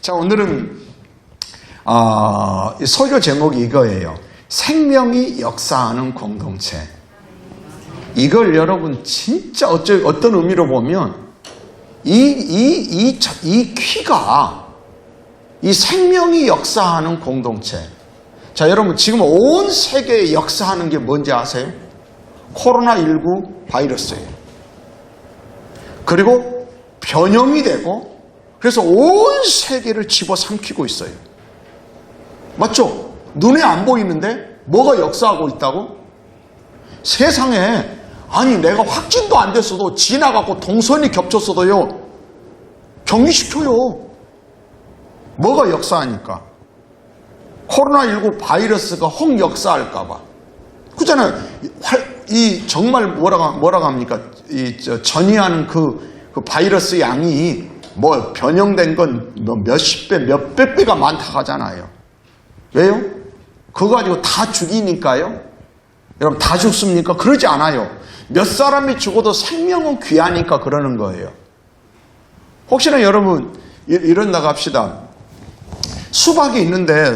자, 오늘은 설교 제목이 이거예요. 생명이 역사하는 공동체. 이걸 여러분 진짜 어떤 의미로 보면 이 키가 이 생명이 역사하는 공동체. 자, 여러분 지금 온 세계에 역사하는 게 뭔지 아세요? 코로나19 바이러스예요. 그리고 변형이 되고 그래서 온 세계를 집어삼키고 있어요. 맞죠? 눈에 안 보이는데 뭐가 역사하고 있다고? 세상에 아니 내가 확진도 안 됐어도 지나가고 동선이 겹쳤어도요 격리시켜요. 뭐가 역사하니까? 코로나19 바이러스가 혹 역사할까 봐. 그잖아요. 이 정말 뭐라고 합니까? 전이하는 그 바이러스 양이 뭐 변형된 건 몇십 배, 몇백 배가 많다 하잖아요. 왜요? 그거 가지고 다 죽이니까요? 여러분 다 죽습니까? 그러지 않아요. 몇 사람이 죽어도 생명은 귀하니까 그러는 거예요. 혹시나 여러분 이런다고 합시다. 수박이 있는데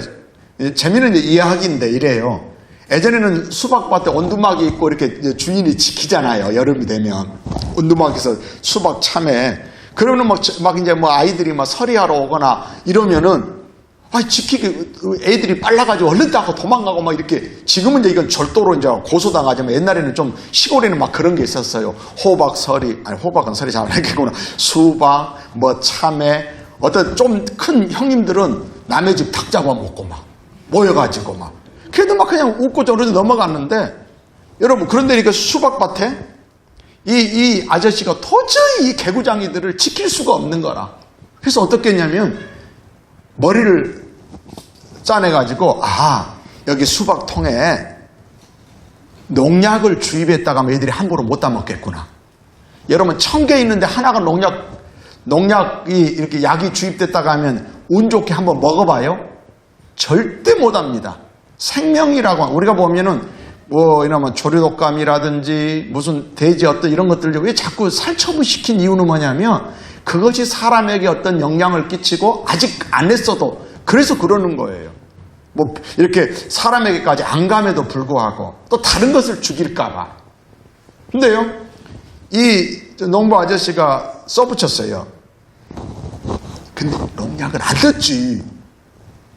재미있는 이야기인데 이래요. 예전에는 수박밭에 온두막이 있고 이렇게 주인이 지키잖아요. 여름이 되면 온두막에서 수박 참외. 그러면 막 이제 뭐 아이들이 막 서리하러 오거나 이러면은 애들이 빨라가지고 얼른 따고 도망가고 막 이렇게. 지금은 이제 이건 절도로 이제 고소당하지만 옛날에는 좀 시골에는 막 그런 게 있었어요. 호박은 서리 잘 알겠구나. 수박, 뭐 참외. 어떤 좀 큰 형님들은 남의 집 닭 잡아먹고 막 모여가지고 막. 그래도 막 그냥 웃고 저러고 넘어갔는데 여러분 그런데 이렇게 수박밭에 이 아저씨가 도저히 이 개구장이들을 지킬 수가 없는 거라. 그래서 어떻게 했냐면 머리를 짜내가지고 여기 수박통에 농약을 주입했다가 하면 애들이 함부로 못 따먹겠구나. 여러분 1000개 있는데 하나가 농약이 이렇게 약이 주입됐다가 하면 운 좋게 한번 먹어봐요. 절대 못합니다. 생명이라고 우리가 보면은 뭐 이러면 조류독감이라든지 무슨 돼지 어떤 이런 것들 왜 자꾸 살처분 시킨 이유는 뭐냐면 그것이 사람에게 어떤 영향을 끼치고 아직 안 했어도 그래서 그러는 거예요. 뭐 이렇게 사람에게까지 안 감에도 불구하고 또 다른 것을 죽일까 봐. 근데요 이 농부 아저씨가 써붙였어요. 근데 농약을 안 넣었지.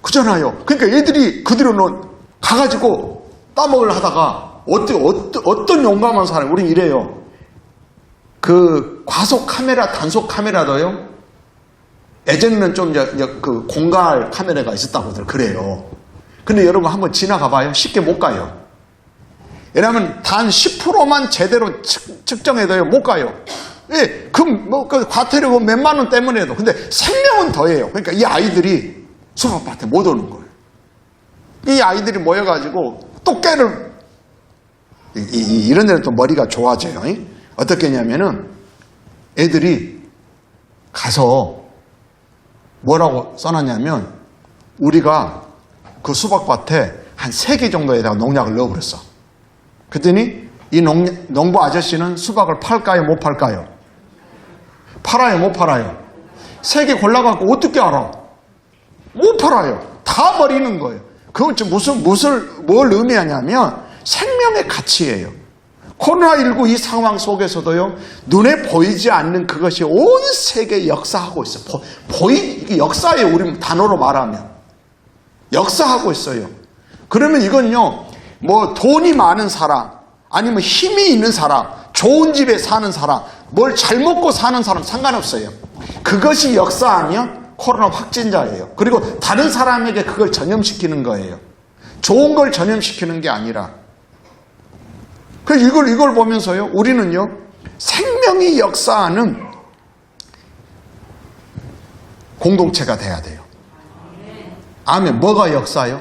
그잖아요. 그러니까 애들이 그 뒤로는 가가지고 따먹으려 하다가 어떤 용감한 사람, 우린 이래요. 그 과속 카메라, 단속 카메라도요. 예전에는 좀 그 공갈 카메라가 있었다고들 그래요. 근데 여러분 한번 지나가 봐요. 쉽게 못 가요. 왜냐하면 단 10%만 제대로 측정해도요 못 가요. 예, 그 과태료 몇만 원 때문에도. 근데 생명은 더해요. 그러니까 이 아이들이 수박밭에 못 오는 거예요. 이 아이들이 모여가지고 또 깨를 이런 데는 또 머리가 좋아져요. 어떻게 했냐면은 애들이 가서 뭐라고 써놨냐면 우리가 그 수박밭에 한 3개 정도에다가 농약을 넣어버렸어. 그랬더니 이 농부 아저씨는 수박을 팔까요? 못 팔까요? 팔아요? 못 팔아요? 3개 골라갖고 어떻게 알아? 못 팔아요. 다 버리는 거예요. 그건 뭘 의미하냐면 생명의 가치예요. 코로나19 이 상황 속에서도요, 눈에 보이지 않는 그것이 온 세계에 역사하고 있어요. 이게 역사예요. 우리 단어로 말하면. 역사하고 있어요. 그러면 이건요, 뭐 돈이 많은 사람, 아니면 힘이 있는 사람, 좋은 집에 사는 사람, 뭘 잘 먹고 사는 사람 상관없어요. 그것이 역사하면 코로나 확진자예요. 그리고 다른 사람에게 그걸 전염시키는 거예요. 좋은 걸 전염시키는 게 아니라. 그래서 이걸 보면서요, 우리는요, 생명이 역사하는 공동체가 돼야 돼요. 아멘. 뭐가 역사요?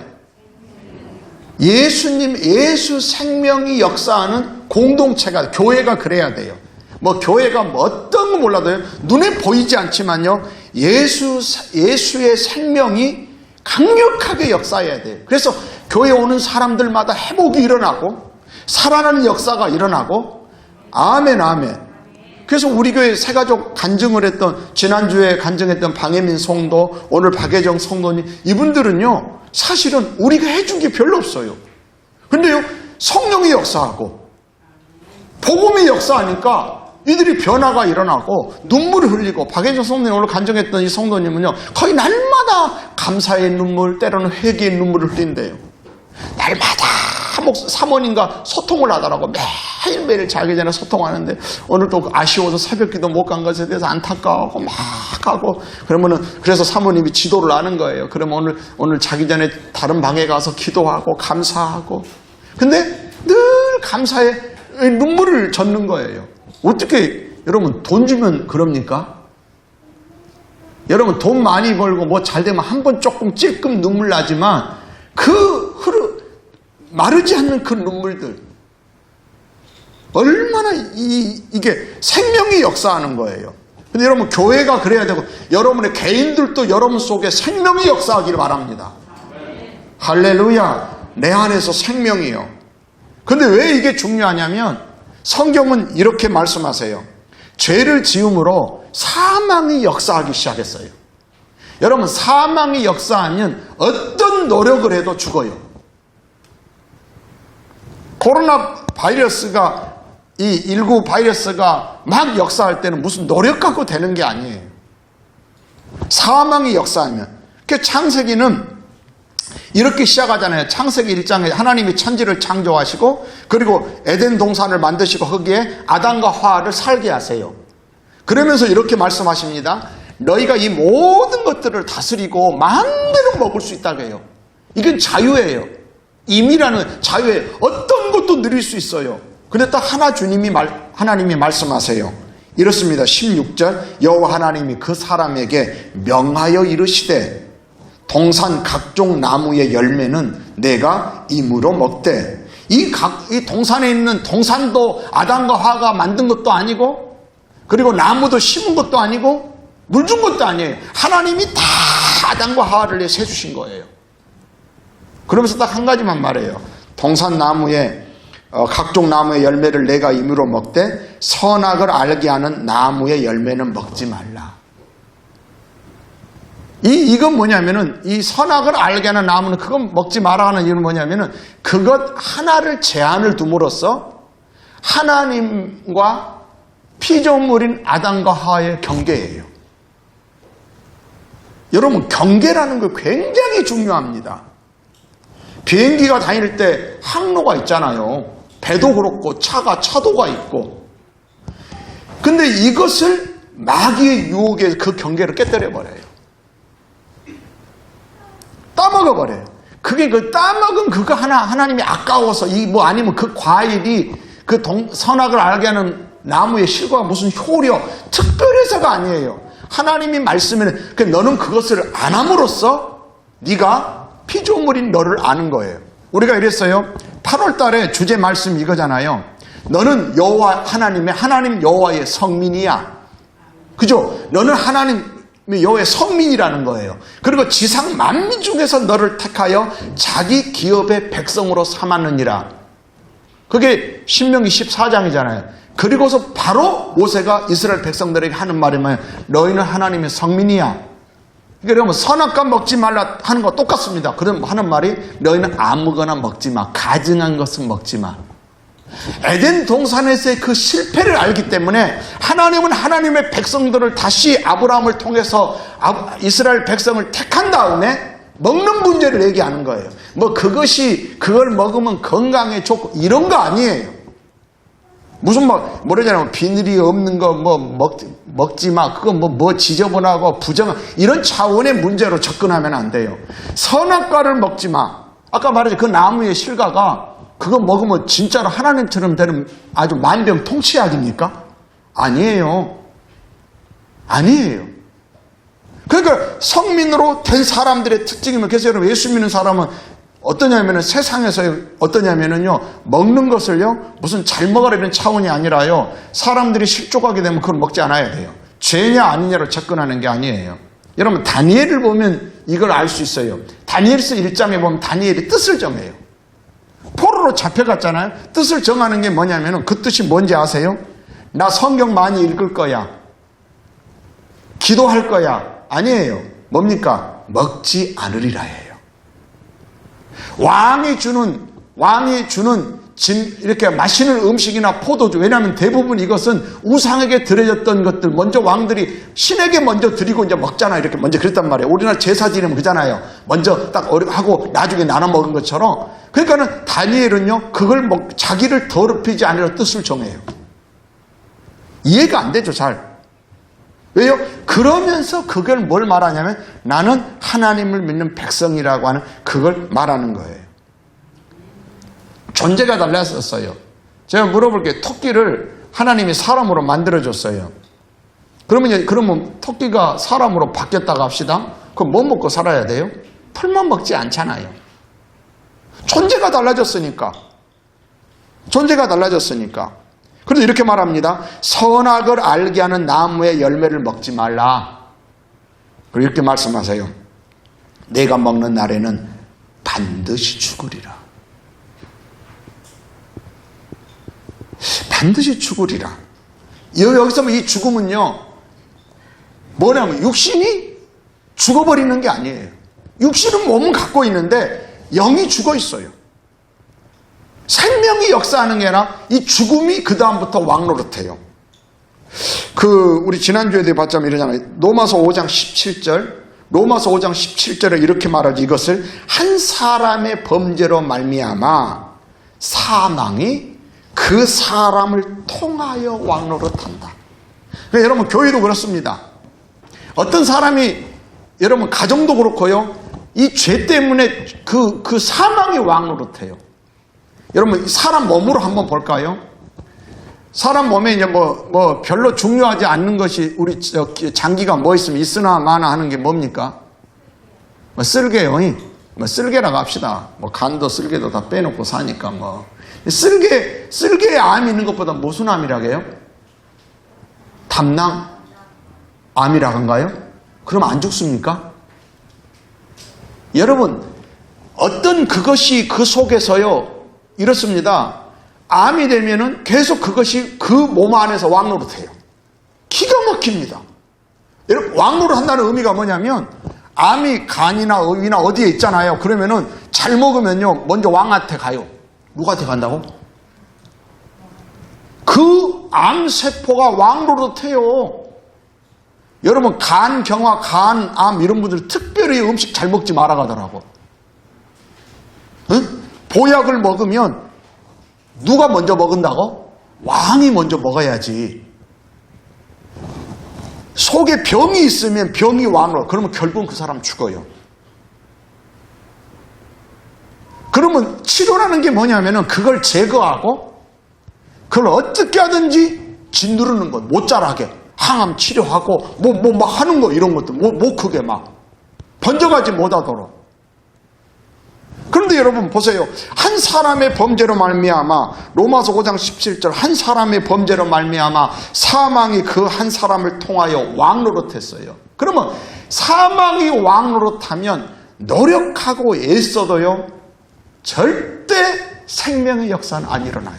예수 생명이 역사하는 공동체가, 교회가 그래야 돼요. 뭐 교회가 뭐 어떤 거 몰라도요, 눈에 보이지 않지만요, 예수의 생명이 강력하게 역사해야 돼요. 그래서 교회 오는 사람들마다 회복이 일어나고 살아나는 역사가 일어나고, 아멘 아멘. 그래서 우리 교회 새가족 간증을 했던, 지난주에 간증했던 방혜민 성도, 오늘 박혜정 성도님, 이분들은요, 사실은 우리가 해준 게 별로 없어요. 근데요, 성령이 역사하고, 복음이 역사하니까 이들이 변화가 일어나고, 눈물을 흘리고, 박혜정 성도님 오늘 간증했던 이 성도님은요, 거의 날마다 감사의 눈물, 때로는 회개의 눈물을 흘린대요. 날마다 사모님과 소통을 하더라고. 매일매일 자기 전에 소통하는데 오늘 또 아쉬워서 새벽기도 못 간 것에 대해서 안타까워하고 막 하고 그래서 사모님이 지도를 하는 거예요. 그러면 오늘 자기 전에 다른 방에 가서 기도하고 감사하고, 근데 늘 감사에 눈물을 젓는 거예요. 어떻게 여러분 돈 주면 그럽니까? 여러분 돈 많이 벌고 뭐 잘 되면 한 번 조금 찔끔 눈물 나지만 마르지 않는 그 눈물들, 얼마나 이게 생명이 역사하는 거예요. 근데 여러분 교회가 그래야 되고, 여러분의 개인들도 여러분 속에 생명이 역사하기를 바랍니다. 할렐루야. 내 안에서 생명이요. 근데 왜 이게 중요하냐면 성경은 이렇게 말씀하세요. 죄를 지음으로 사망이 역사하기 시작했어요. 여러분 사망이 역사하면 어떤 노력을 해도 죽어요. 코로나 바이러스가, 이 19 바이러스가 막 역사할 때는 무슨 노력 갖고 되는 게 아니에요. 사망이 역사하면. 그 창세기는 이렇게 시작하잖아요. 창세기 1장에 하나님이 천지를 창조하시고, 그리고 에덴 동산을 만드시고 거기에 아담과 하와를 살게 하세요. 그러면서 이렇게 말씀하십니다. 너희가 이 모든 것들을 다스리고 마음대로 먹을 수 있다고 해요. 이건 자유예요. 임이라는 자유에 어떤 것도 누릴 수 있어요. 근데 딱 하나님이 말씀하세요. 이렇습니다. 16절, 여호와 하나님이 그 사람에게 명하여 이르시되 동산 각종 나무의 열매는 내가 임으로 먹되. 이 동산에 있는 동산도 아담과 하와가 만든 것도 아니고, 그리고 나무도 심은 것도 아니고, 물 준 것도 아니에요. 하나님이 다 아담과 하와를 세주신 거예요. 그러면서 딱 한 가지만 말해요. 동산 나무의 각종 나무의 열매를 내가 임으로 먹되 선악을 알게 하는 나무의 열매는 먹지 말라. 이건 뭐냐면은, 이 선악을 알게 하는 나무는 그건 먹지 마라 하는 이유는 뭐냐면은, 그것 하나를 제한을 둠으로써 하나님과 피조물인 아담과 하와의 경계예요. 여러분 경계라는 거 굉장히 중요합니다. 비행기가 다닐 때 항로가 있잖아요. 배도 그렇고 차도가 있고. 근데 이것을 마귀의 유혹에 그 경계를 깨뜨려 버려요. 따먹어 버려요. 그게 그 따먹은 그거 하나님이 아까워서 아니면 그 과일이 그 선악을 알게 하는 나무의 실과가 무슨 효려 특별해서가 아니에요. 하나님이 말씀에는 너는 그것을 안 함으로써 네가 피조물인 너를 아는 거예요. 우리가 이랬어요. 8월 달에 주제 말씀 이거잖아요. 너는 하나님 여호와의 성민이야. 그죠? 너는 하나님 여호와의 성민이라는 거예요. 그리고 지상 만민 중에서 너를 택하여 자기 기업의 백성으로 삼았느니라. 그게 신명기 14장이잖아요. 그리고서 바로 모세가 이스라엘 백성들에게 하는 말이 뭐예요? 너희는 하나님의 성민이야. 그러면 선악과 먹지 말라 하는 거 똑같습니다. 그럼 하는 말이 너희는 아무거나 먹지 마. 가증한 것은 먹지 마. 에덴 동산에서의 그 실패를 알기 때문에 하나님은 하나님의 백성들을 다시 아브라함을 통해서 이스라엘 백성을 택한 다음에 먹는 문제를 얘기하는 거예요. 그걸 먹으면 건강에 좋고 이런 거 아니에요. 무슨 뭐라잖아요. 비늘이 없는 거 먹지 마. 그거 지저분하고 부정한 이런 차원의 문제로 접근하면 안 돼요. 선악과를 먹지 마. 아까 말했죠. 그 나무의 실과가 그거 먹으면 진짜로 하나님처럼 되는 아주 만병통치약입니까? 아니에요. 그러니까 성민으로 된 사람들의 특징이면, 그래서 여러분 예수 믿는 사람은 어떠냐면은 세상에서 어떠냐면은요, 먹는 것을요, 무슨 잘 먹으라 이런 차원이 아니라요, 사람들이 실족하게 되면 그걸 먹지 않아야 돼요. 죄냐 아니냐로 접근하는 게 아니에요. 여러분 다니엘을 보면 이걸 알 수 있어요. 다니엘서 1장에 보면 다니엘이 뜻을 정해요. 포로로 잡혀갔잖아요. 뜻을 정하는 게 뭐냐면은 그 뜻이 뭔지 아세요? 나 성경 많이 읽을 거야. 기도할 거야. 아니에요. 뭡니까? 먹지 않으리라 해요. 왕이 주는 이렇게 맛있는 음식이나 포도주, 왜냐하면 대부분 이것은 우상에게 드려졌던 것들, 먼저 왕들이 신에게 먼저 드리고 이제 먹잖아요. 이렇게 먼저 그랬단 말이에요. 우리나라 제사 지내면 그러잖아요. 먼저 딱 하고 나중에 나눠 먹은 것처럼. 그러니까는 다니엘은요, 그걸 자기를 더럽히지 않으려 뜻을 정해요. 이해가 안 되죠, 잘. 왜요? 그러면서 그걸 뭘 말하냐면 나는 하나님을 믿는 백성이라고 하는 그걸 말하는 거예요. 존재가 달랐었어요. 제가 물어볼게요. 토끼를 하나님이 사람으로 만들어줬어요. 그러면 토끼가 사람으로 바뀌었다고 합시다. 그럼 뭐 먹고 살아야 돼요? 풀만 먹지 않잖아요. 존재가 달라졌으니까. 그래서 이렇게 말합니다. 선악을 알게 하는 나무의 열매를 먹지 말라. 그리고 이렇게 말씀하세요. 내가 먹는 날에는 반드시 죽으리라. 반드시 죽으리라. 여기서 이 죽음은요, 뭐냐면 육신이 죽어버리는 게 아니에요. 육신은 몸은 갖고 있는데 영이 죽어 있어요. 생명이 역사하는 게 아니라 이 죽음이 그 다음부터 왕노릇해요. 우리 지난주에도 봤자면 이러잖아요. 로마서 5장 17절에 이렇게 말하지. 이것을 한 사람의 범죄로 말미암아 사망이 그 사람을 통하여 왕노릇한다. 그러니까 여러분 교회도 그렇습니다. 어떤 사람이 여러분 가정도 그렇고요. 이 죄 때문에 그 사망이 왕노릇해요. 여러분 사람 몸으로 한번 볼까요? 사람 몸에 이제 별로 중요하지 않는 것이 우리 장기가 뭐 있으면 있으나 마나 하는 게 뭡니까? 쓸개요. 쓸개라고 합시다. 간도 쓸개도 다 빼놓고 사니까 쓸개에 암이 있는 것보다 무슨 암이라고 해요? 담낭? 암이라고 한가요? 그럼 안 죽습니까? 여러분, 어떤 그것이 그 속에서요, 이렇습니다. 암이 되면은 계속 그것이 그 몸 안에서 왕노릇해요. 기가 막힙니다. 여러분, 왕노릇 한다는 의미가 뭐냐면, 암이 간이나 의나 어디에 있잖아요. 그러면은 잘 먹으면요, 먼저 왕한테 가요. 누구한테 간다고? 그 암세포가 왕노릇해요. 여러분 간경화, 간암 이런 분들 특별히 음식 잘 먹지 말아 가더라고. 응? 보약을 먹으면 누가 먼저 먹는다고? 왕이 먼저 먹어야지. 속에 병이 있으면 병이 왕으로, 그러면 결국은 그 사람 죽어요. 그러면 치료라는 게 뭐냐면은 그걸 제거하고 그걸 어떻게 하든지 짓누르는 것, 못 자라게 항암 치료하고 막 하는 거 이런 것도 못 크게 막 번져가지 못하도록. 그런데 여러분 보세요. 한 사람의 범죄로 말미암아 로마서 5장 17절 한 사람의 범죄로 말미암아 사망이 그 한 사람을 통하여 왕노릇했어요. 그러면 사망이 왕노릇하면 노력하고 애써도요 절대 생명의 역사는 안 일어나요.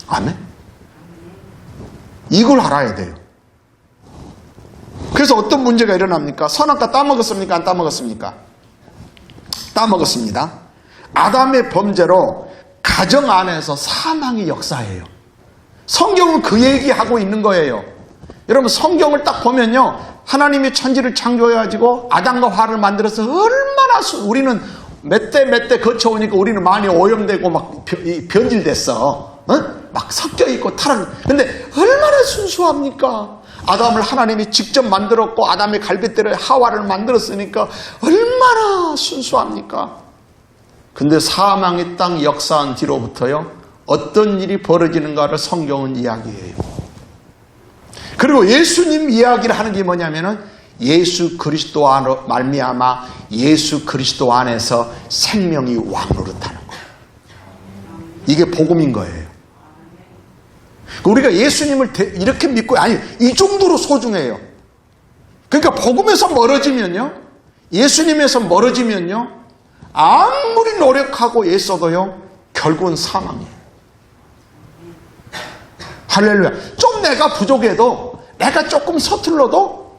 아멘? 이걸 알아야 돼요. 그래서 어떤 문제가 일어납니까? 선악과 따먹었습니까? 안 따먹었습니까? 따먹었습니다. 아담의 범죄로 가정 안에서 사망이 역사해요. 성경은 그 얘기하고 있는 거예요. 여러분 성경을 딱 보면요. 하나님이 천지를 창조해가지고 아담과 하와를 만들어서 얼마나 우리는 몇 대 거쳐오니까 우리는 많이 오염되고 막 변질됐어. 막 섞여있고 타락. 근데 얼마나 순수합니까? 아담을 하나님이 직접 만들었고 아담의 갈빗대로 하와를 만들었으니까 얼마나 순수합니까? 근데 사망의 땅 역사한 뒤로부터요. 어떤 일이 벌어지는가를 성경은 이야기해요. 그리고 예수님 이야기를 하는 게 뭐냐면은 예수 그리스도 안으로 말미암아 예수 그리스도 안에서 생명이 왕노릇하는 거예요. 이게 복음인 거예요. 우리가 예수님을 이렇게 믿고 아니 이 정도로 소중해요. 그러니까 복음에서 멀어지면요. 예수님에서 멀어지면요. 아무리 노력하고 애써도요. 결국은 사망이에요. 할렐루야. 좀 내가 부족해도, 내가 조금 서툴러도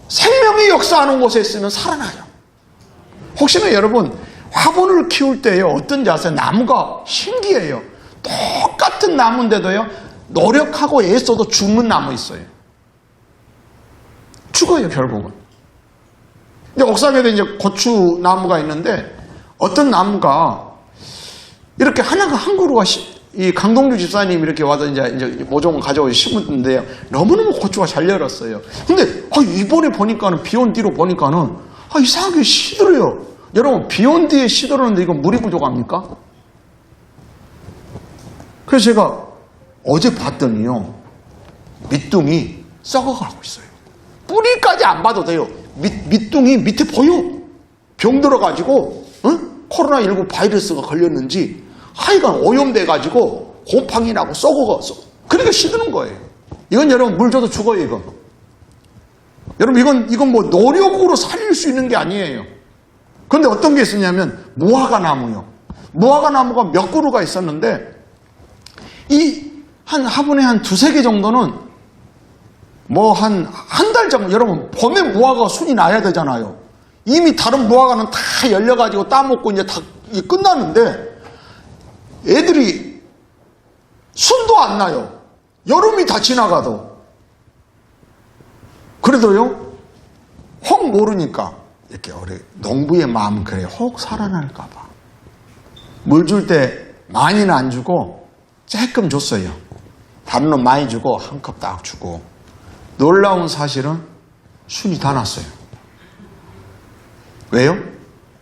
생명이 역사하는 곳에 있으면 살아나요. 혹시나 여러분, 화분을 키울 때요, 어떤 자세, 나무가 신기해요. 똑같은 나무인데도요, 노력하고 애써도 죽는 나무 있어요. 죽어요, 결국은. 이제 옥상에도 이제 고추 나무가 있는데, 어떤 나무가 이렇게 하나가 한 그루가 이 강동주 집사님이 이렇게 와서 이제 모종을 가져오고 심었는데요, 너무너무 고추가 잘 열었어요. 근데 이번에 보니까는, 비 온 뒤로 보니까는 이상하게 시들어요. 여러분, 비 온 뒤에 시들었는데 이건 물이 부족합니까? 그래서 제가 어제 봤더니요, 밑둥이 썩어가고 있어요. 뿌리까지 안 봐도 돼요. 밑둥이 밑에 보여. 병 들어가지고 코로나19 바이러스가 걸렸는지 하여간 오염돼가지고 곰팡이 나고 썩어가서, 그러니까 시드는 거예요. 이건 여러분 물 줘도 죽어요. 이건 여러분, 이건 뭐 노력으로 살릴 수 있는 게 아니에요. 그런데 어떤 게 있었냐면 무화과 나무요. 무화과 나무가 몇 그루가 있었는데, 한 화분에 한 두세 개 정도는 뭐 한 달 정도, 여러분 봄에 무화과가 순이 나야 되잖아요. 이미 다른 무화과는 다 열려가지고 따먹고 이제 다 끝나는데, 애들이 순도 안 나요. 여름이 다 지나가도. 그래도요, 혹 모르니까, 이렇게 우리 농부의 마음은 그래요. 혹 살아날까봐. 물 줄 때 많이는 안 주고, 조금 줬어요. 다른 놈 많이 주고, 한 컵 딱 주고. 놀라운 사실은 순이 다 났어요. 왜요?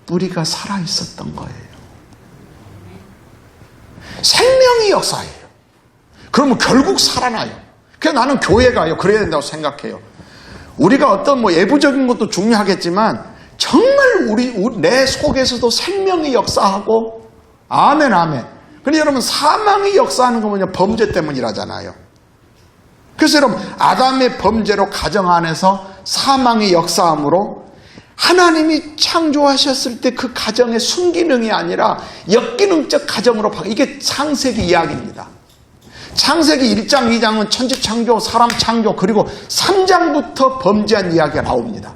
뿌리가 살아있었던 거예요. 생명이 역사예요. 그러면 결국 살아나요. 그래서 나는 교회 가요. 그래야 된다고 생각해요. 우리가 어떤 뭐 예부적인 것도 중요하겠지만, 정말 내 속에서도 생명이 역사하고, 아멘, 아멘. 근데 여러분, 사망이 역사하는 거 뭐냐? 범죄 때문이라잖아요. 그래서 여러분, 아담의 범죄로 가정 안에서 사망의 역사함으로, 하나님이 창조하셨을 때 그 가정의 순기능이 아니라 역기능적 가정으로 이게 창세기 이야기입니다. 창세기 1장, 2장은 천지 창조, 사람 창조, 그리고 3장부터 범죄한 이야기가 나옵니다.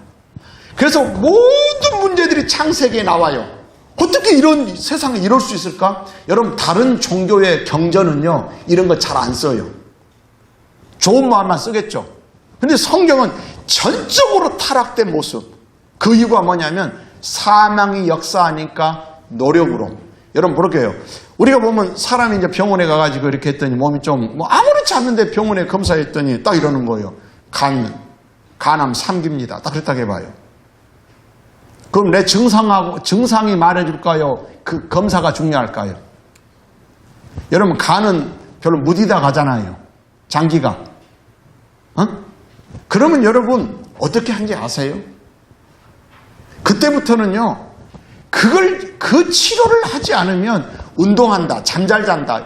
그래서 모든 문제들이 창세기에 나와요. 어떻게 이런 세상에 이럴 수 있을까? 여러분, 다른 종교의 경전은요, 이런 거 잘 안 써요. 좋은 말만 쓰겠죠. 근데 성경은 전적으로 타락된 모습. 그 이유가 뭐냐면 사망이 역사하니까 노력으로. 여러분 모르게요. 우리가 보면 사람이 이제 병원에 가가지고 이렇게 했더니 몸이 좀 뭐 아무렇지 않는데 병원에 검사했더니 딱 이러는 거예요. 간암 3기입니다. 딱 그랬다고 해봐요. 그럼 내 증상이 말해줄까요? 그 검사가 중요할까요? 여러분, 간은 별로 무디다 가잖아요. 장기가. 그러면 여러분 어떻게 하는지 아세요? 그때부터는요, 그 치료를 하지 않으면 운동한다, 잠 잘 잔다,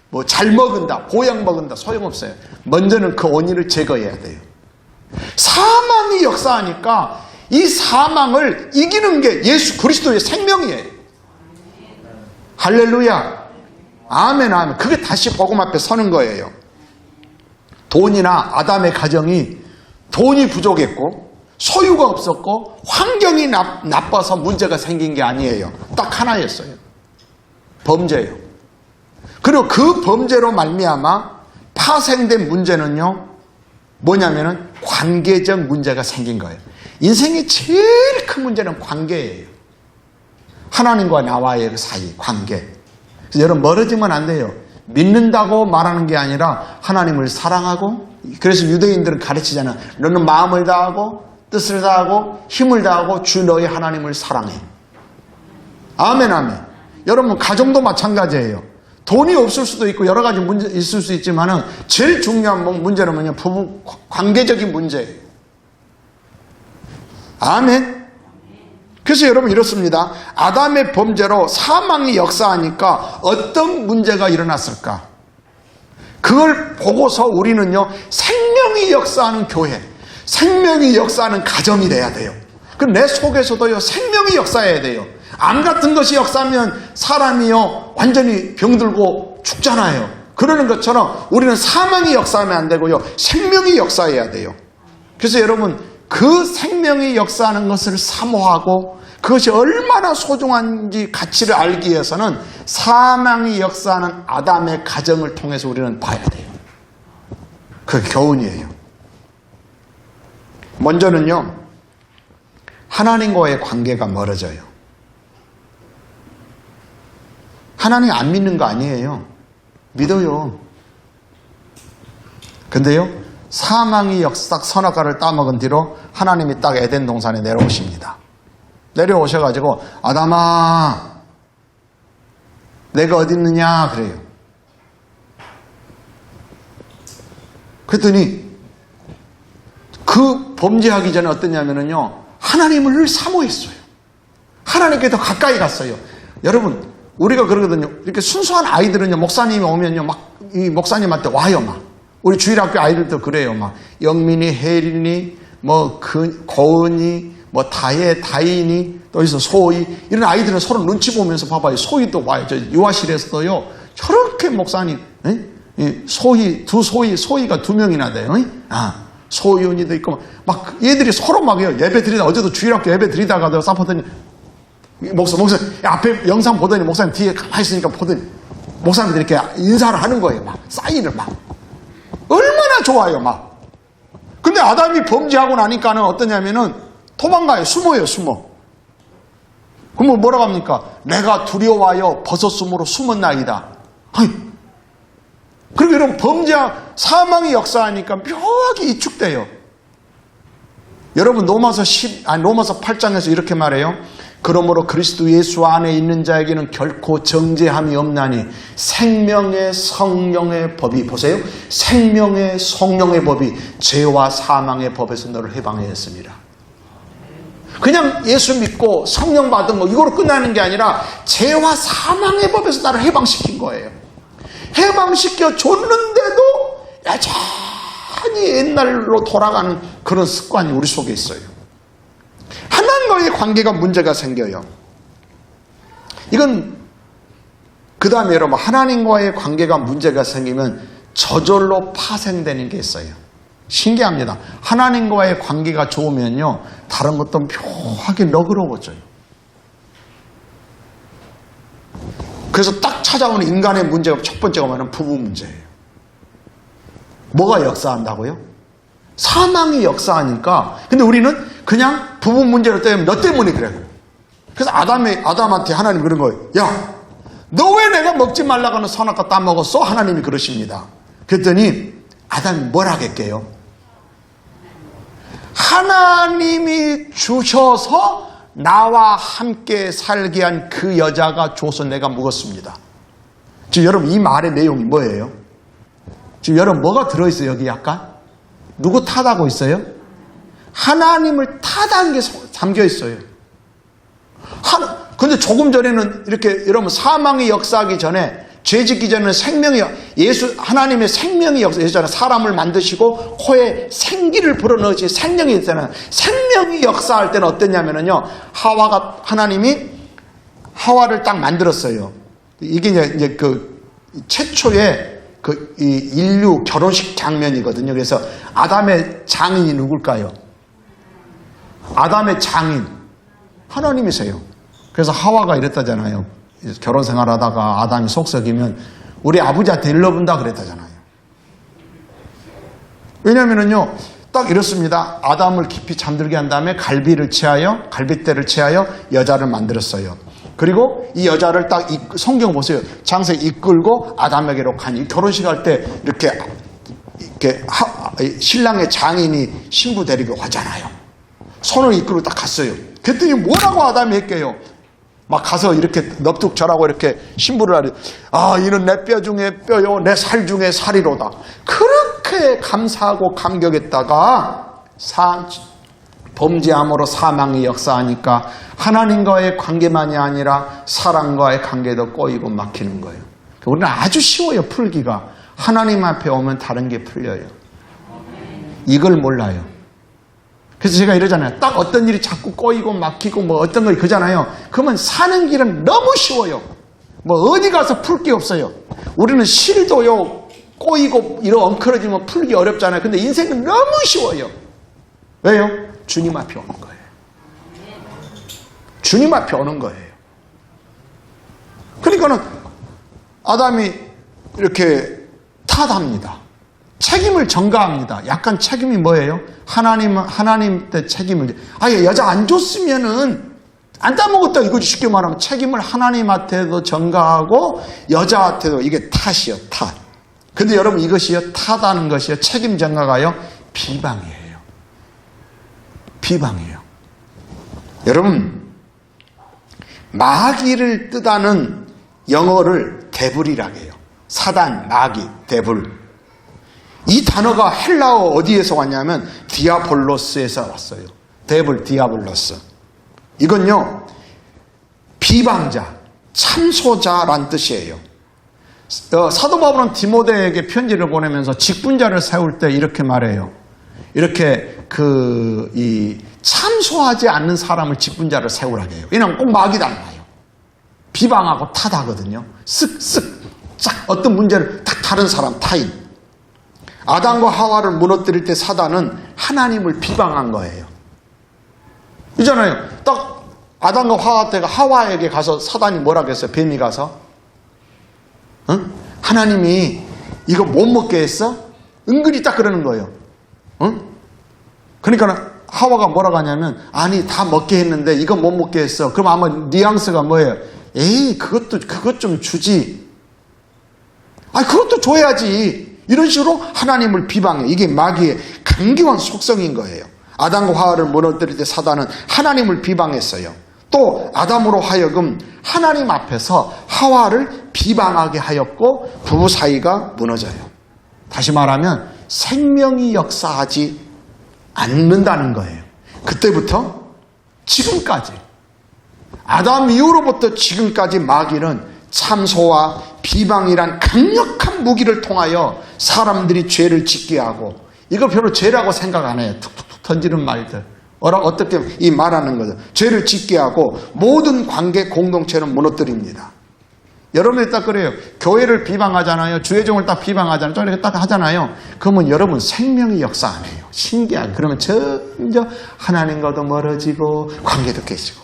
뭐 잘 먹은다, 보약 먹은다, 소용없어요. 먼저는 그 원인을 제거해야 돼요. 사망이 역사하니까 이 사망을 이기는 게 예수 그리스도의 생명이에요. 할렐루야. 아멘, 아멘. 그게 다시 복음 앞에 서는 거예요. 돈이나 아담의 가정이 돈이 부족했고 소유가 없었고 환경이 나빠서 문제가 생긴 게 아니에요. 딱 하나였어요. 범죄예요. 그리고 그 범죄로 말미암아 파생된 문제는요, 뭐냐면은 관계적 문제가 생긴 거예요. 인생의 제일 큰 문제는 관계예요. 하나님과 나와의 그 사이, 관계. 그래서 여러분 멀어지면 안 돼요. 믿는다고 말하는 게 아니라 하나님을 사랑하고, 그래서 유대인들은 가르치잖아. 너는 마음을 다하고 뜻을 다하고 힘을 다하고 주 너의 하나님을 사랑해. 아멘, 아멘. 여러분 가정도 마찬가지예요. 돈이 없을 수도 있고 여러 가지 문제 있을 수 있지만은 제일 중요한 문제는 뭐냐? 부부 관계적인 문제예요. 아멘. 그래서 여러분 이렇습니다. 아담의 범죄로 사망이 역사하니까 어떤 문제가 일어났을까? 그걸 보고서 우리는요, 생명이 역사하는 교회, 생명이 역사하는 가정이 돼야 돼요. 그럼 내 속에서도요, 생명이 역사해야 돼요. 암 같은 것이 역사하면 사람이요, 완전히 병들고 죽잖아요. 그러는 것처럼 우리는 사망이 역사하면 안 되고요. 생명이 역사해야 돼요. 그래서 여러분, 그 생명이 역사하는 것을 사모하고 그것이 얼마나 소중한지 가치를 알기 위해서는 사망이 역사하는 아담의 가정을 통해서 우리는 봐야 돼요. 그게 교훈이에요. 먼저는요, 하나님과의 관계가 멀어져요. 하나님 안 믿는 거 아니에요. 믿어요. 근데요, 사망이 역삭 선악과를 따먹은 뒤로 하나님이 딱 에덴 동산에 내려오십니다. 내려오셔가지고 아담아, 내가 어디 있느냐 그래요. 그랬더니 그 범죄하기 전에 어떠냐면요, 하나님을 사모했어요. 하나님께 더 가까이 갔어요. 여러분, 우리가 그러거든요. 이렇게 순수한 아이들은요, 목사님이 오면요, 막 이 목사님한테 와요, 막. 우리 주일학교 아이들도 그래요, 막. 영민이, 혜린이, 뭐 고은이, 뭐 다인이, 또 있어 소희, 이런 아이들은 서로 눈치 보면서 봐봐요. 소희도 와요. 저 유아실에서도요, 저렇게 목사님, 소희가 2명이나 돼요. 소윤이도 있고, 막 얘들이 서로 막요. 예배 드리다, 어제도 주일학교 예배 드리다가도 싸보더니, 목사님, 앞에 영상 보더니 목사님 뒤에 가만히 있으니까 보더니, 목사님들 이렇게 인사를 하는 거예요. 막, 사인을 막. 얼마나 좋아요, 막. 근데 아담이 범죄하고 나니까는 어떠냐면은, 도망가요. 숨어요, 숨어. 그러면 뭐라고 합니까? 내가 두려워하여 벗었으므로 숨었나이다. 그리고 이런 사망이 역사하니까 묘하게 이축돼요. 여러분, 로마서 8장에서 이렇게 말해요. 그러므로 그리스도 예수 안에 있는 자에게는 결코 정죄함이 없나니 생명의 성령의 법이, 보세요, 생명의 성령의 법이 죄와 사망의 법에서 너를 해방하였습니다. 그냥 예수 믿고 성령 받은 거 이거로 끝나는 게 아니라 죄와 사망의 법에서 나를 해방시킨 거예요. 해방시켜 줬는데도 여전히 옛날로 돌아가는 그런 습관이 우리 속에 있어요. 하나님과의 관계가 문제가 생겨요. 이건 그 다음에 여러분, 하나님과의 관계가 문제가 생기면 저절로 파생되는 게 있어요. 신기합니다. 하나님과의 관계가 좋으면요, 다른 것도 묘하게 너그러워져요. 그래서 딱 찾아오는 인간의 문제가 첫 번째가 뭐냐면 부부 문제예요. 뭐가 역사한다고요? 사망이 역사하니까. 근데 우리는 그냥 부부 문제로 때문에 너 때문에 그래. 그래서 아담한테 하나님이 그런 거예요. 야, 너 왜 내가 먹지 말라고 하는 선악과 따먹었어? 하나님이 그러십니다. 그랬더니 아담이 뭘 하겠게요? 하나님이 주셔서 나와 함께 살게 한 그 여자가 줘서 내가 먹었습니다. 지금 여러분, 이 말의 내용이 뭐예요? 지금 여러분, 뭐가 들어있어요? 여기 약간? 누구 탓하고 있어요? 하나님을 탓한 게 담겨 있어요. 근데 조금 전에는 이렇게 여러분, 사망이 역사하기 전에, 죄 짓기 전에는 하나님의 생명이 역사하잖아요. 사람을 만드시고 코에 생기를 불어넣으시 생명이 있잖아요. 생명이 역사할 때는 어땠냐면요, 하나님이 하와를 딱 만들었어요. 이게 이제 그 최초의 이 인류 결혼식 장면이거든요. 그래서 아담의 장인이 누굴까요? 아담의 장인 하나님이세요. 그래서 하와가 이랬다잖아요. 결혼 생활하다가 아담이 속썩이면 우리 아버지한테 일러본다 그랬다잖아요. 왜냐면은요, 딱 이렇습니다. 아담을 깊이 잠들게 한 다음에 갈빗대를 채하여 여자를 만들었어요. 그리고 이 여자를 딱 성경 보세요. 장세 이끌고 아담에게로 가니, 결혼식 할 때 이렇게 신랑의 장인이 신부 데리고 가잖아요. 손을 이끌고 딱 갔어요. 그랬더니 뭐라고 아담이 했게요? 막 가서 이렇게 넙죽절하고 이렇게 신부를 하려, 이는 내 뼈 중에 뼈요, 내 살 중에 살이로다. 그렇게 감사하고 감격했다가 범죄함으로 사망이 역사하니까 하나님과의 관계만이 아니라 사람과의 관계도 꼬이고 막히는 거예요. 우리는 아주 쉬워요, 풀기가. 하나님 앞에 오면 다른 게 풀려요. 이걸 몰라요. 그래서 제가 이러잖아요. 딱 어떤 일이 자꾸 꼬이고 막히고 뭐 어떤 거 그러잖아요. 그러면 사는 길은 너무 쉬워요. 뭐 어디 가서 풀 게 없어요. 우리는 실도요 꼬이고 이런 엉클어지면 풀기 어렵잖아요. 근데 인생은 너무 쉬워요. 왜요? 주님 앞에 오는 거예요. 주님 앞에 오는 거예요. 그러니까는 아담이 이렇게 탓합니다. 책임을 전가합니다. 약간 책임이 뭐예요? 하나님 때 책임을. 아예 여자 안 줬으면은 안 따먹었다 이거지. 쉽게 말하면 책임을 하나님한테도 전가하고 여자한테도. 이게 탓이요, 탓. 근데 여러분 이것이요, 탓하는 것이요, 책임 전가가요, 비방이에요. 비방이에요. 여러분, 마귀를 뜻하는 영어를 데블이라고 해요. 사단, 마귀, 데블. 이 단어가 헬라어 어디에서 왔냐면 디아볼로스에서 왔어요. 데블, 디아볼로스. 이건요, 비방자, 참소자란 뜻이에요. 사도 바울은 디모데에게 편지를 보내면서 직분자를 세울 때 이렇게 말해요. 이렇게 참소하지 않는 사람을 직분자를 세우라고 해요. 왜냐하면 꼭 마귀 닮아요. 비방하고 탓하거든요. 쓱쓱 쫙 어떤 문제를 딱 다른 사람 타인. 아담과 하와를 무너뜨릴 때 사단은 하나님을 비방한 거예요. 있잖아요. 딱 아담과 하와에게 가서 사단이 뭐라고 했어요? 뱀이 가서 응? 하나님이 이거 못 먹게 했어? 은근히 딱 그러는 거예요. 응? 그러니까 하와가 뭐라고 하냐면 아니 다 먹게 했는데 이거 못 먹게 했어. 그럼 아마 뉘앙스가 뭐예요? 에이 그것 좀 주지. 아니 그것도 줘야지. 이런 식으로 하나님을 비방해. 이게 마귀의 강경한 속성인 거예요. 아담과 하와를 무너뜨릴 때 사단은 하나님을 비방했어요. 또 아담으로 하여금 하나님 앞에서 하와를 비방하게 하였고 부부 사이가 무너져요. 다시 말하면 생명이 역사하지 않는다는 거예요. 그때부터 지금까지 아담 이후로부터 지금까지 마귀는 참소와 비방이란 강력한 무기를 통하여 사람들이 죄를 짓게 하고 이거 별로 죄라고 생각 안 해요. 툭툭툭 던지는 말들. 어떻게 이 말하는 거죠. 죄를 짓게 하고 모든 관계 공동체는 무너뜨립니다. 여러분이 딱 그래요. 교회를 비방하잖아요. 주의종을 딱 비방하잖아요. 이렇게 딱 하잖아요. 그러면 여러분 생명이 역사 안 해요. 신기하게. 그러면 점점 하나님과도 멀어지고 관계도 깨지고.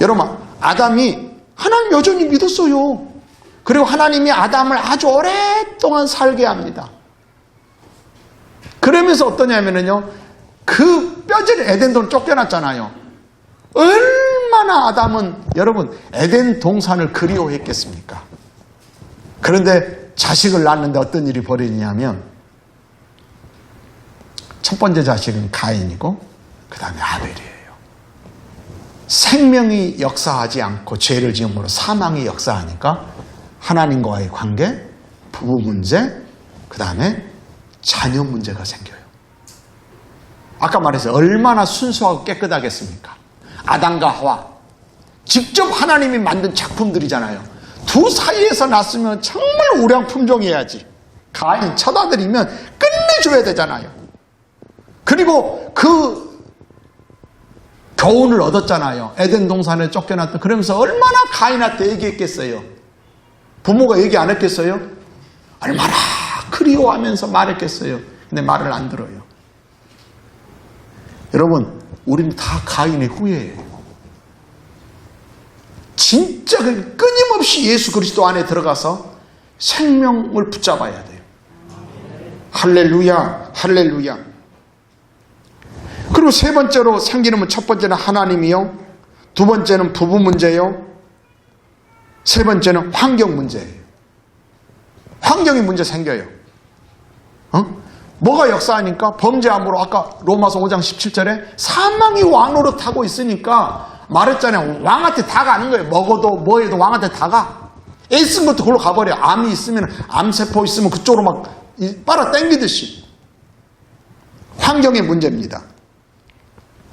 여러분 아담이 하나님 여전히 믿었어요. 그리고 하나님이 아담을 아주 오랫동안 살게 합니다. 그러면서 어떠냐면요. 그 뼈저린 에덴동을 쫓겨났잖아요. 얼마나 아담은 여러분 에덴 동산을 그리워했겠습니까? 그런데 자식을 낳았는데 어떤 일이 벌어지냐면 첫 번째 자식은 가인이고 그 다음에 아벨이에요. 생명이 역사하지 않고 죄를 지음으로 사망이 역사하니까 하나님과의 관계, 부부 문제, 그 다음에 자녀 문제가 생겨요. 아까 말했어요. 얼마나 순수하고 깨끗하겠습니까? 아담과 하와. 직접 하나님이 만든 작품들이잖아요. 두 사이에서 났으면 정말 우량 품종이어야지. 가인 첫 아들이면 끝내줘야 되잖아요. 그리고 그 교훈을 얻었잖아요. 에덴 동산에 쫓겨났다. 그러면서 얼마나 가인한테 얘기했겠어요. 부모가 얘기 안 했겠어요? 얼마나 그리워하면서 말했겠어요. 근데 말을 안 들어요. 여러분, 우리는 다 가인의 후예예요. 진짜 끊임없이 예수 그리스도 안에 들어가서 생명을 붙잡아야 돼요. 할렐루야, 할렐루야. 그리고 세 번째로 생기는 첫 번째는 하나님이요. 두 번째는 부부 문제요. 세 번째는 환경 문제예요. 환경이 문제 생겨요. 뭐가 역사하니까 범죄함으로 아까 로마서 5장 17절에 사망이 왕으로 타고 있으니까 말했잖아요. 왕한테 다 가는 거예요. 먹어도 뭐해도 왕한테 다 가. 애쓴 것도 그걸로 가버려. 암이 있으면 암세포 있으면 그쪽으로 막 빨아 당기듯이. 환경의 문제입니다.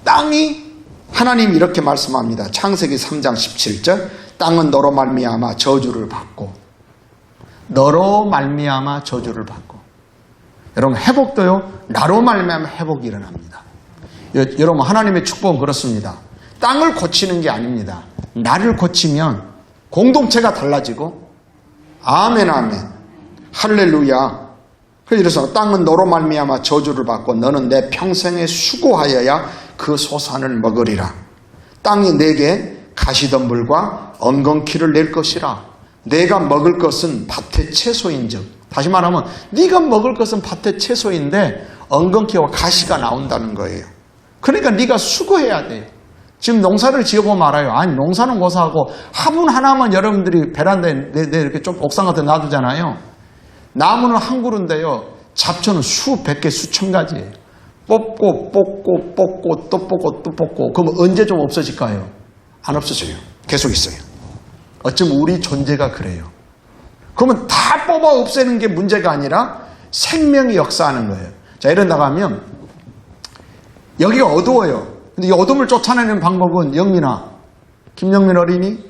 땅이 하나님이 이렇게 말씀합니다. 창세기 3장 17절 땅은 너로 말미암아 저주를 받고 너로 말미암아 저주를 받고 여러분 회복도요. 나로 말미암아 회복이 일어납니다. 여러분 하나님의 축복은 그렇습니다. 땅을 고치는 게 아닙니다. 나를 고치면 공동체가 달라지고. 아멘, 아멘. 할렐루야. 그래서 땅은 너로 말미암아 저주를 받고 너는 내 평생에 수고하여야 그 소산을 먹으리라. 땅이 내게 가시덤불과 엉겅퀴를 낼 것이라. 내가 먹을 것은 밭의 채소인즉. 다시 말하면 네가 먹을 것은 밭의 채소인데 엉겅퀴와 가시가 나온다는 거예요. 그러니까 네가 수고해야 돼요. 지금 농사를 지어보면 알아요. 아니 농사는 고사하고 화분 하나만 여러분들이 베란다에 이렇게 좀 옥상 같은 데 놔두잖아요. 나무는 한 그루인데요. 잡초는 수백 개 수천 가지예요. 뽑고 또 뽑고 그러면 언제 좀 없어질까요? 안 없어져요. 계속 있어요. 어쩌면 우리 존재가 그래요. 그러면 다 뽑아 없애는 게 문제가 아니라 생명이 역사하는 거예요. 자, 이런 나가면 여기가 어두워요. 근데 이 어둠을 쫓아내는 방법은 영민아, 김영민 어린이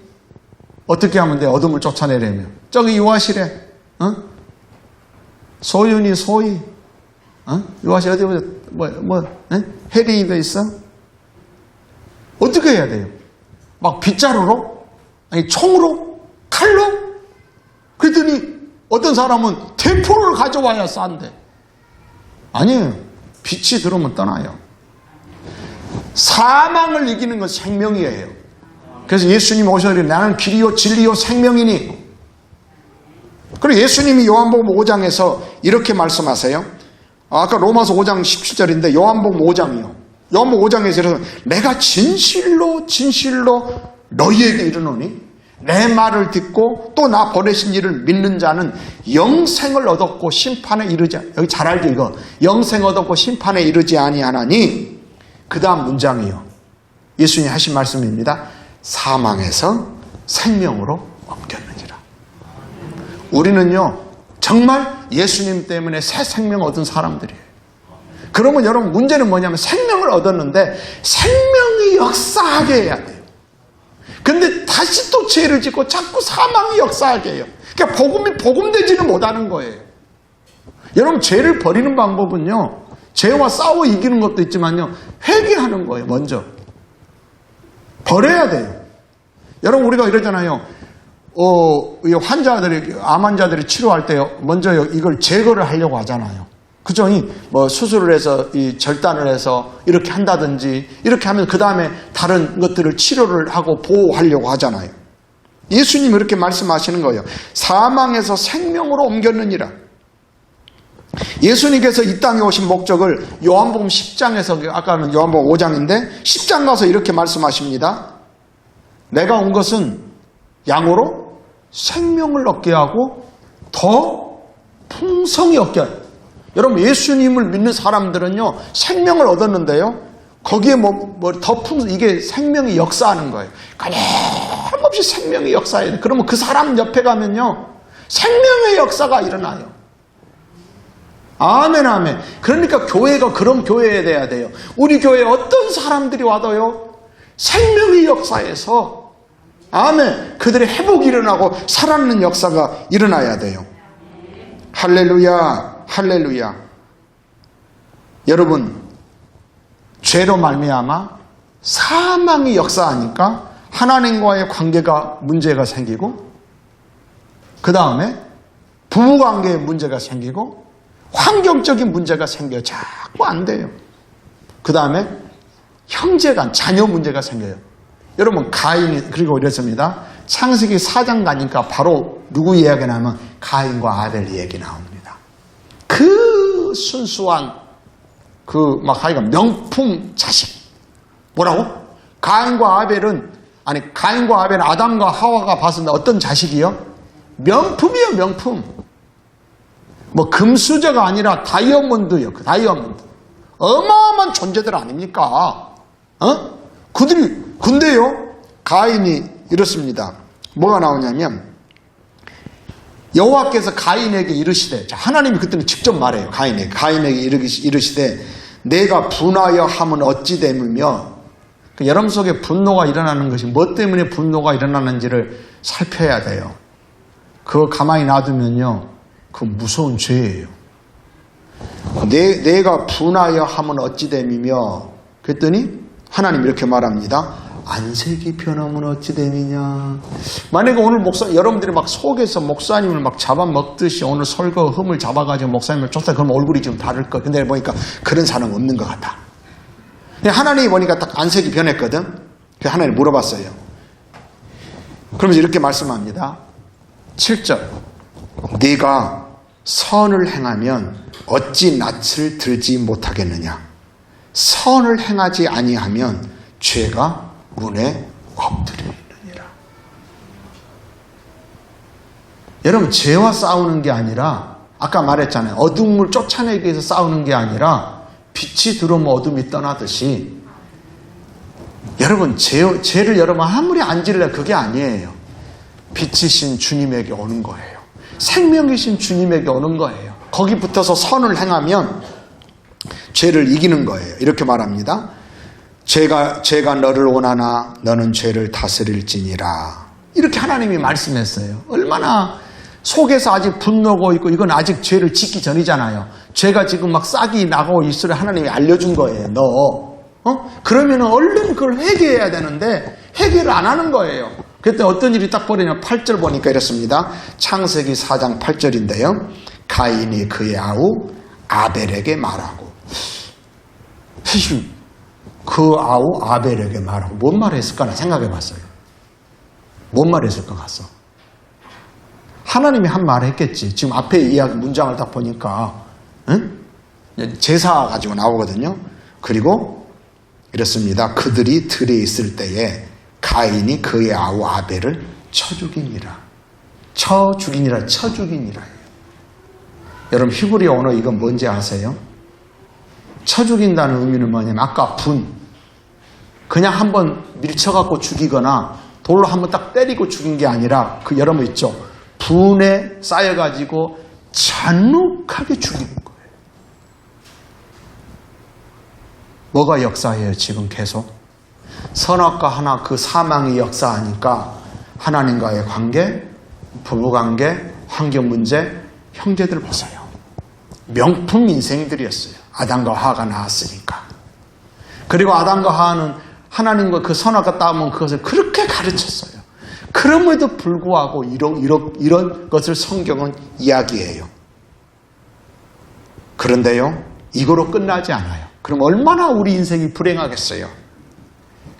어떻게 하면 돼? 어둠을 쫓아내려면 저기 유아실에 소윤이 소희 유아실 어디 보자 혜린이도 있어? 어떻게 해야 돼요? 막 빗자루로? 아니 총으로? 칼로? 그랬더니 어떤 사람은 대포를 가져와야 싼데 아니에요. 빛이 들어오면 떠나요. 사망을 이기는 건 생명이에요. 그래서 예수님이 오셔서 나는 길이요 진리요 생명이니. 그리고 예수님이 요한복음 5장에서 이렇게 말씀하세요. 아까 로마서 5장 17절인데 요한복음 5장이요. 요한복음 5장에서 이래서 내가 진실로 너희에게 이르노니 내 말을 듣고 또 나 보내신 이를 믿는 자는 영생을 얻었고 심판에 이르지 여기 잘 알죠 이거 영생 얻었고 심판에 이르지 아니하나니 그 다음 문장이요. 예수님이 하신 말씀입니다. 사망에서 생명으로 옮겼느니라. 우리는요 정말 예수님 때문에 새 생명 얻은 사람들이에요. 그러면 여러분 문제는 뭐냐면 생명을 얻었는데 생명이 역사하게 해야 돼요. 근데 다시 또 죄를 짓고 자꾸 사망이 역사하게 해요. 그러니까 복음이 복음되지는 못하는 거예요. 여러분 죄를 버리는 방법은요 죄와 싸워 이기는 것도 있지만요 회개하는 거예요. 먼저 버려야 돼요. 여러분 우리가 이러잖아요. 환자들이 암 환자들이 치료할 때 먼저 이걸 제거를 하려고 하잖아요. 그죠? 뭐 수술을 해서 이 절단을 해서 이렇게 한다든지 이렇게 하면 그 다음에 다른 것들을 치료를 하고 보호하려고 하잖아요. 예수님이 이렇게 말씀하시는 거예요. 사망에서 생명으로 옮겼느니라. 예수님께서 이 땅에 오신 목적을 요한복음 10장에서 아까는 요한복음 5장인데 10장 가서 이렇게 말씀하십니다. 내가 온 것은 양으로 생명을 얻게 하고 더 풍성히 얻게 하고 여러분 예수님을 믿는 사람들은요 생명을 얻었는데요 거기에 더 풍성 이게 생명이 역사하는 거예요. 끊임없이 생명이 역사해야 돼. 그러면 그 사람 옆에 가면요 생명의 역사가 일어나요. 아멘 아멘. 그러니까 교회가 그런 교회에 돼야 돼요. 우리 교회에 어떤 사람들이 와도요 생명의 역사에서 아멘 그들의 회복이 일어나고 살아나는 역사가 일어나야 돼요. 할렐루야 할렐루야. 여러분 죄로 말미암아 사망이 역사하니까 하나님과의 관계가 문제가 생기고 그 다음에 부부관계에 문제가 생기고 환경적인 문제가 생겨요. 자꾸 안 돼요. 그 다음에 형제간 자녀 문제가 생겨요. 여러분 가인이 그리고 이랬습니다. 창세기 4장 가니까 바로 누구 이야기가 나면 가인과 아벨 이야기 나옵니다. 그 순수한 하여간 명품 자식. 뭐라고? 가인과 아벨은 아담과 하와가 봤을 때 어떤 자식이요? 명품이요, 명품. 금수저가 아니라 다이아몬드요, 그 다이아몬드. 어마어마한 존재들 아닙니까? 근데요, 가인이 이렇습니다. 뭐가 나오냐면, 여호와께서 가인에게 이르시되, 하나님이 그때는 직접 말해요. 가인에게 이르시되 내가 분하여 함은 어찌 됨이며, 여러분 속에 분노가 일어나는 것이 뭐 때문에 분노가 일어나는지를 살펴야 돼요. 그거 가만히 놔두면요 그거 무서운 죄예요. 내가 분하여 함은 어찌 됨이며, 그랬더니 하나님 이렇게 말합니다. 안색이 변하면 어찌 되느냐. 만약에 오늘 여러분들이 막 속에서 목사님을 막 잡아먹듯이 오늘 설거 흠을 잡아가지고 목사님을 쫓다 그러면 얼굴이 좀 다를 거. 근데 보니까 그런 사람 없는 것 같아. 하나님이 보니까 딱 안색이 변했거든. 그래서 하나님 물어봤어요. 그러면서 이렇게 말씀합니다. 7절. 네가 선을 행하면 어찌 낯을 들지 못하겠느냐. 선을 행하지 아니하면 죄가 문에 엎드려 있느니라. 여러분, 죄와 싸우는 게 아니라 아까 말했잖아요. 어둠을 쫓아내기 위해서 싸우는 게 아니라 빛이 들어오면 어둠이 떠나듯이 여러분, 죄를 여러분 아무리 안 지르려 그게 아니에요. 빛이신 주님에게 오는 거예요. 생명이신 주님에게 오는 거예요. 거기 붙어서 선을 행하면 죄를 이기는 거예요. 이렇게 말합니다. 죄가 너를 원하나 너는 죄를 다스릴지니라. 이렇게 하나님이 말씀했어요. 얼마나 속에서 아직 분노가 있고 이건 아직 죄를 짓기 전이잖아요. 죄가 지금 막 싹이 나고 있으려 하나님이 알려준 거예요. 너 그러면 얼른 그걸 회개해야 되는데 회개를 안 하는 거예요. 그때 어떤 일이 딱 벌어지냐. 8절 보니까 이렇습니다. 창세기 4장 8절인데요. 가인이 그의 아우 아벨에게 말하고. 그 아우 아벨에게 말하고 뭔 말을 했을까나 생각해 봤어요. 뭔 말을 했을 것 같소? 하나님이 한 말을 했겠지. 지금 앞에 이야기 문장을 딱 보니까 제사 가지고 나오거든요. 그리고 이렇습니다. 그들이 들에 있을 때에 가인이 그의 아우 아벨을 쳐 죽이니라. 여러분, 히브리 언어 이건 뭔지 아세요? 쳐 죽인다는 의미는 뭐냐면 아까 그냥 한번 밀쳐갖고 죽이거나 돌로 한번 딱 때리고 죽인 게 아니라 여러분 있죠? 분에 쌓여가지고 잔혹하게 죽이는 거예요. 뭐가 역사예요 지금 계속? 선악과 하나 그 사망이 역사하니까 하나님과의 관계, 부부관계, 환경문제, 형제들 보세요. 명품 인생들이었어요. 아담과 하와가 나왔으니까. 그리고 아담과 하와는 하나님과 그 선악과 따면 그것을 그렇게 가르쳤어요. 그럼에도 불구하고 이런 것을 성경은 이야기해요. 그런데요, 이거로 끝나지 않아요. 그럼 얼마나 우리 인생이 불행하겠어요.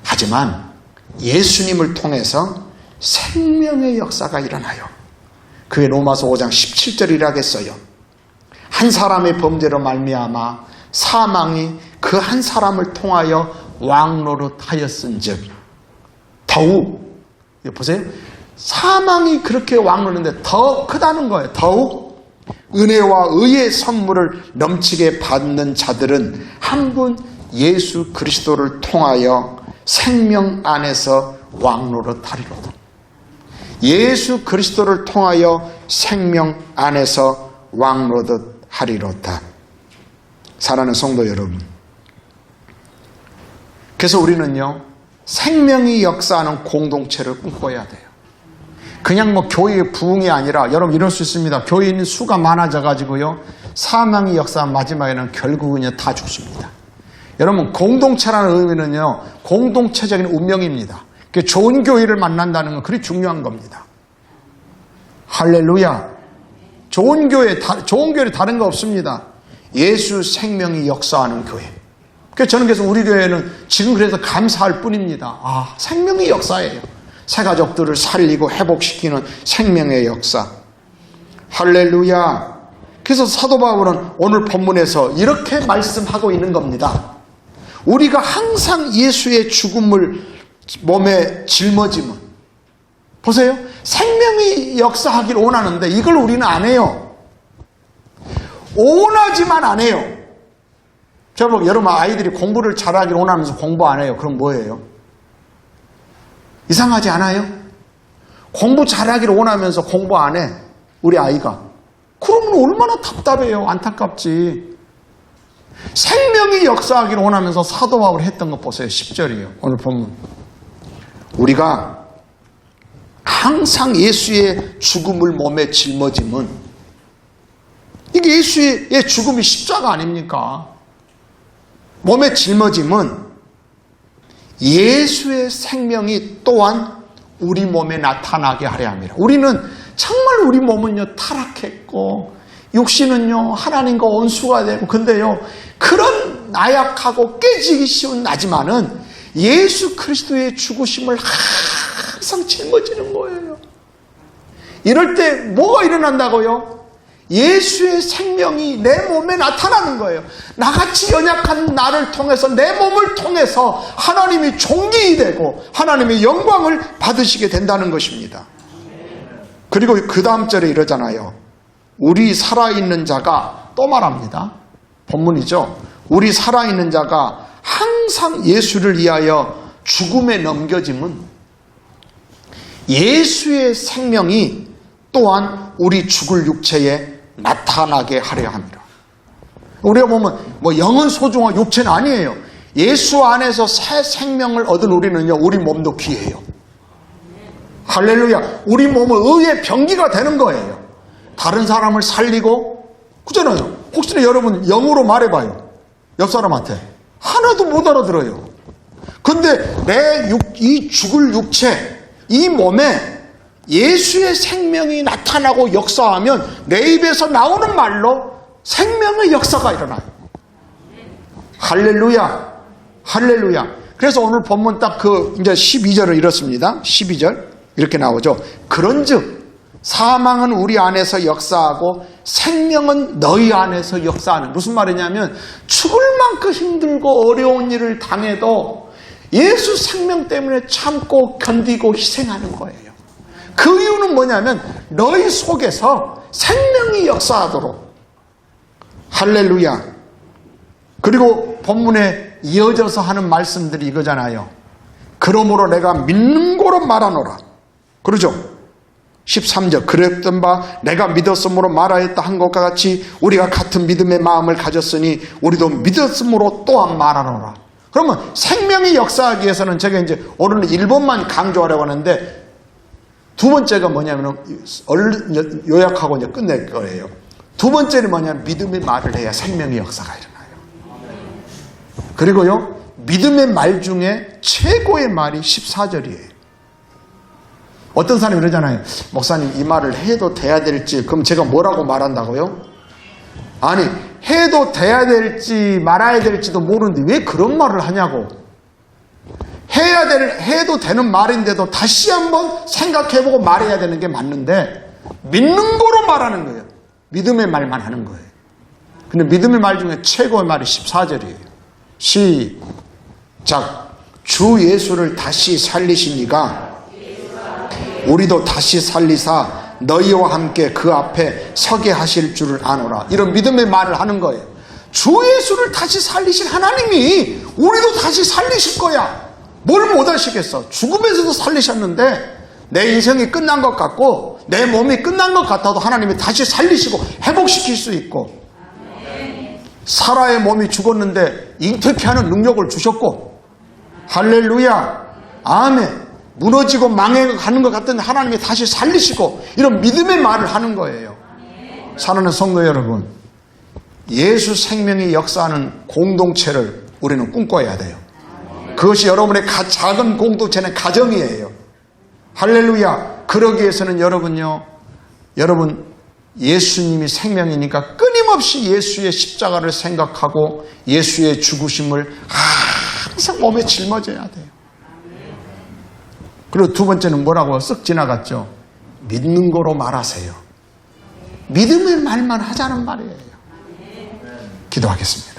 하지만 예수님을 통해서 생명의 역사가 일어나요. 그게 로마서 5장 17절이라겠어요. 한 사람의 범죄로 말미암아 사망이 그 한 사람을 통하여 왕노릇하였은즉 더욱 보세요. 사망이 그렇게 왕노릇인데 더 크다는 거예요. 더욱 은혜와 의의 선물을 넘치게 받는 자들은 한 분 예수 그리스도를 통하여 생명 안에서 왕노릇하리로다. 예수 그리스도를 통하여 생명 안에서 왕노릇하리로다. 사랑하는 성도 여러분, 그래서 우리는요 생명이 역사하는 공동체를 꿈꿔야 돼요. 그냥 교회의 부흥이 아니라 여러분 이럴 수 있습니다. 교회에 있는 수가 많아져 가지고요 사망이 역사한 마지막에는 결국은요 다 죽습니다. 여러분 공동체라는 의미는요 공동체적인 운명입니다. 좋은 교회를 만난다는 건 그리 중요한 겁니다. 할렐루야. 좋은 교회는 다른 거 없습니다. 예수 생명이 역사하는 교회. 저는 그래서 우리 교회는 지금 그래서 감사할 뿐입니다. 생명의 역사예요. 새 가족들을 살리고 회복시키는 생명의 역사. 할렐루야. 그래서 사도 바울은 오늘 본문에서 이렇게 말씀하고 있는 겁니다. 우리가 항상 예수의 죽음을 몸에 짊어지면 보세요. 생명이 역사하기를 원하는데 이걸 우리는 안 해요. 원하지만 안 해요. 여러분 아이들이 공부를 잘하기를 원하면서 공부 안 해요. 그럼 뭐예요? 이상하지 않아요? 공부 잘하기를 원하면서 공부 안 해. 우리 아이가. 그러면 얼마나 답답해요. 안타깝지. 생명이 역사하기를 원하면서 사도 바울이 했던 거 보세요. 10절이에요. 오늘 본문. 우리가 항상 예수의 죽음을 몸에 짊어지면 이게 예수의 죽음이 십자가 아닙니까? 몸에 짊어지면 예수의 생명이 또한 우리 몸에 나타나게 하려 합니다. 우리는 정말 우리 몸은요 타락했고 육신은요 하나님과 원수가 되고, 근데요 그런 나약하고 깨지기 쉬운 나지만은 예수 그리스도의 죽으심을 항상 짊어지는 거예요. 이럴 때 뭐가 일어난다고요? 예수의 생명이 내 몸에 나타나는 거예요. 나같이 연약한 나를 통해서, 내 몸을 통해서 하나님이 존귀이 되고 하나님의 영광을 받으시게 된다는 것입니다. 그리고 그 다음 절에 이러잖아요. 우리 살아있는 자가, 또 말합니다. 본문이죠. 우리 살아있는 자가 항상 예수를 위하여 죽음에 넘겨짐은 예수의 생명이 또한 우리 죽을 육체에 나타나게 하려 합니다. 우리가 보면 영은 소중하고 육체는 아니에요. 예수 안에서 새 생명을 얻은 우리는요, 우리 몸도 귀해요. 할렐루야. 우리 몸은 의의 병기가 되는 거예요. 다른 사람을 살리고, 그잖아요. 혹시나 여러분 영으로 말해봐요. 옆 사람한테. 하나도 못 알아들어요. 근데 이 죽을 육체, 이 몸에 예수의 생명이 나타나고 역사하면 내 입에서 나오는 말로 생명의 역사가 일어나요. 할렐루야. 할렐루야. 그래서 오늘 본문 딱 이제 12절을 이렇습니다. 12절. 이렇게 나오죠. 그런즉 사망은 우리 안에서 역사하고 생명은 너희 안에서 역사하는. 무슨 말이냐면 죽을 만큼 힘들고 어려운 일을 당해도 예수 생명 때문에 참고 견디고 희생하는 거예요. 그 이유는 뭐냐면 너희 속에서 생명이 역사하도록. 할렐루야. 그리고 본문에 이어져서 하는 말씀들이 이거잖아요. 그러므로 내가 믿는 거로 말하노라. 그러죠? 13절. 그랬던 바 내가 믿었으므로 말하였다 한 것과 같이 우리가 같은 믿음의 마음을 가졌으니 우리도 믿었으므로 또한 말하노라. 그러면 생명이 역사하기 위해서는 제가 이제 오늘은 1번만 강조하려고 하는데, 두 번째가 뭐냐면 얼른 요약하고 이제 끝낼 거예요. 두 번째는 뭐냐면 믿음의 말을 해야 생명의 역사가 일어나요. 그리고요, 믿음의 말 중에 최고의 말이 14절이에요. 어떤 사람이 그러잖아요. 목사님, 이 말을 해도 돼야 될지, 그럼 제가 뭐라고 말한다고요? 아니, 해도 돼야 될지 말아야 될지도 모르는데 왜 그런 말을 하냐고. 해도 되는 말인데도 다시 한번 생각해보고 말해야 되는 게 맞는데, 믿는 거로 말하는 거예요. 믿음의 말만 하는 거예요. 근데 믿음의 말 중에 최고의 말이 14절이에요. 시작. 주 예수를 다시 살리시니가 우리도 다시 살리사 너희와 함께 그 앞에 서게 하실 줄을 아노라. 이런 믿음의 말을 하는 거예요. 주 예수를 다시 살리신 하나님이 우리도 다시 살리실 거야. 뭘 못하시겠어. 죽음에서도 살리셨는데 내 인생이 끝난 것 같고 내 몸이 끝난 것 같아도 하나님이 다시 살리시고 회복시킬 수 있고, 사라의 몸이 죽었는데 잉태케하는 능력을 주셨고, 할렐루야, 아멘. 무너지고 망해가는 것 같은 하나님이 다시 살리시고, 이런 믿음의 말을 하는 거예요. 사랑하는 성도 여러분, 예수 생명이 역사하는 공동체를 우리는 꿈꿔야 돼요. 그것이 여러분의 작은 공동체는 가정이에요. 할렐루야. 그러기 위해서는 여러분 예수님이 생명이니까 끊임없이 예수의 십자가를 생각하고 예수의 죽으심을 항상 몸에 짊어져야 돼요. 그리고 두 번째는 뭐라고 쓱 지나갔죠? 믿는 거로 말하세요. 믿음의 말만 하자는 말이에요. 기도하겠습니다.